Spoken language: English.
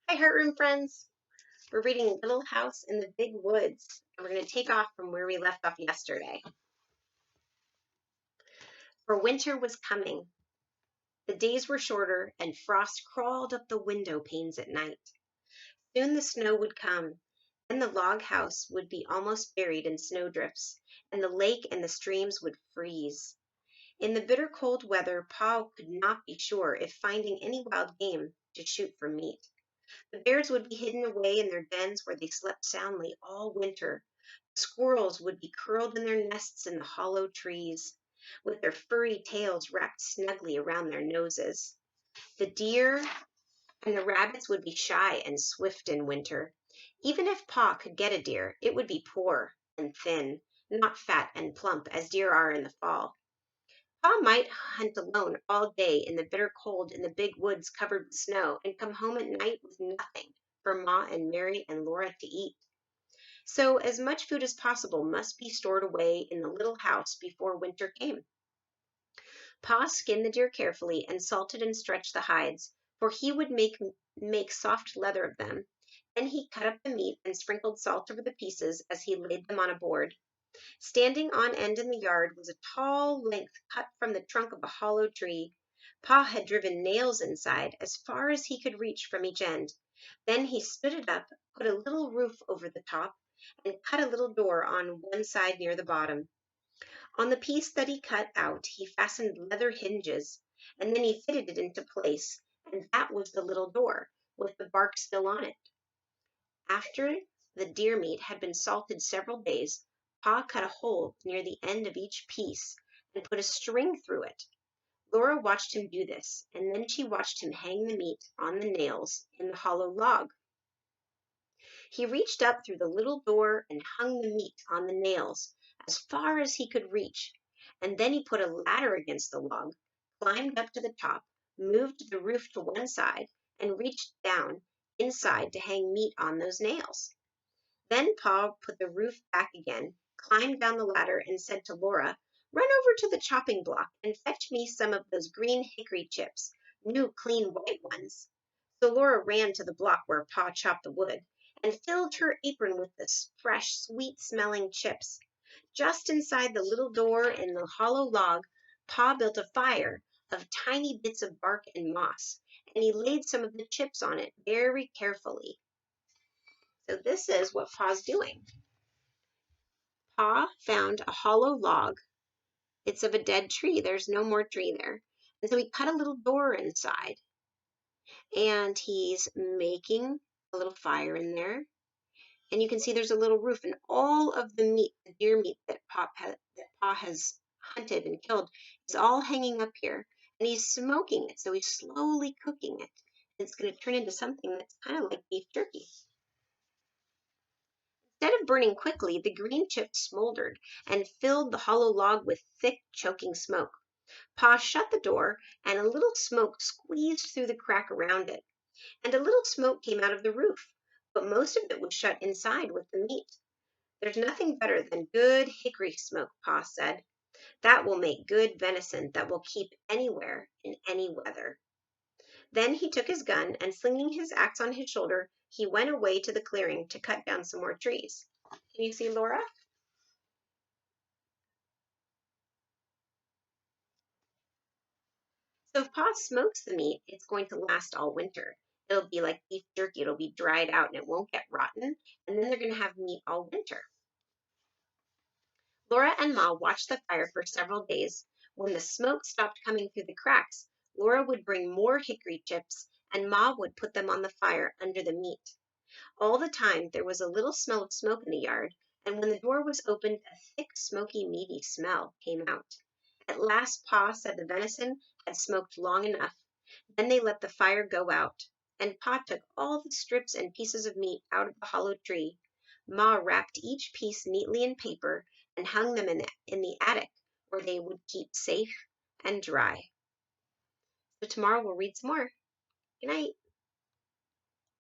Hi, Heart Room friends. We're reading Little House in the Big Woods, and we're going to take off from where we left off yesterday. For winter was coming. The days were shorter, and frost crawled up the window panes at night. Soon the snow would come, and the log house would be almost buried in snowdrifts, and the lake and the streams would freeze. In the bitter cold weather, Pa could not be sure if finding any wild game to shoot for meat. The bears would be hidden away in their dens where they slept soundly all winter. The squirrels would be curled in their nests in the hollow trees, with their furry tails wrapped snugly around their noses. The deer and the rabbits would be shy and swift in winter. Even if Pa could get a deer, it would be poor and thin, not fat and plump as deer are in the fall. Pa might hunt alone all day in the bitter cold in the big woods covered with snow and come home at night with nothing for Ma and Mary and Laura to eat. So as much food as possible must be stored away in the little house before winter came. Pa skinned the deer carefully and salted and stretched the hides, for he would make soft leather of them. Then he cut up the meat and sprinkled salt over the pieces as he laid them on a board. Standing on end in the yard was a tall length cut from the trunk of a hollow tree. Pa had driven nails inside as far as he could reach from each end. Then he stood it up, put a little roof over the top, and cut a little door on one side near the bottom. On the piece that he cut out, he fastened leather hinges, and then he fitted it into place, and that was the little door, with the bark still on it. After the deer meat had been salted several days, Pa cut a hole near the end of each piece and put a string through it. Laura watched him do this, and then she watched him hang the meat on the nails in the hollow log. He reached up through the little door and hung the meat on the nails as far as he could reach, and then he put a ladder against the log, climbed up to the top, moved the roof to one side, and reached down inside to hang meat on those nails. Then Pa put the roof back again, climbed down the ladder, and said to Laura, "Run over to the chopping block and fetch me some of those green hickory chips, new clean white ones." So Laura ran to the block where Pa chopped the wood and filled her apron with the fresh, sweet-smelling chips. Just inside the little door in the hollow log, Pa built a fire of tiny bits of bark and moss, and he laid some of the chips on it very carefully. So this is what Pa's doing. Pa found a hollow log. It's of a dead tree. There's no more tree there. And so he cut a little door inside, and he's making a little fire in there. And you can see there's a little roof, and all of the meat, the deer meat that Pa has hunted and killed, is all hanging up here. And he's smoking it, so he's slowly cooking it. It's going to turn into something that's kind of like beef jerky. Instead of burning quickly, the green chips smoldered and filled the hollow log with thick, choking smoke. Pa shut the door, and a little smoke squeezed through the crack around it, and a little smoke came out of the roof, but most of it was shut inside with the meat. "There's nothing better than good hickory smoke," Pa said. "That will make good venison that will keep anywhere in any weather." Then he took his gun, and slinging his axe on his shoulder, he went away to the clearing to cut down some more trees. Can you see Laura? So if Pa smokes the meat, it's going to last all winter. It'll be like beef jerky. It'll be dried out and it won't get rotten. And then they're going to have meat all winter. Laura and Ma watched the fire for several days. When the smoke stopped coming through the cracks, Laura would bring more hickory chips and Ma would put them on the fire under the meat. All the time there was a little smell of smoke in the yard, and when the door was opened, a thick, smoky, meaty smell came out. At last Pa said the venison had smoked long enough. Then they let the fire go out, and Pa took all the strips and pieces of meat out of the hollow tree. Ma wrapped each piece neatly in paper and hung them in the attic where they would keep safe and dry. So tomorrow we'll read some more. Good night.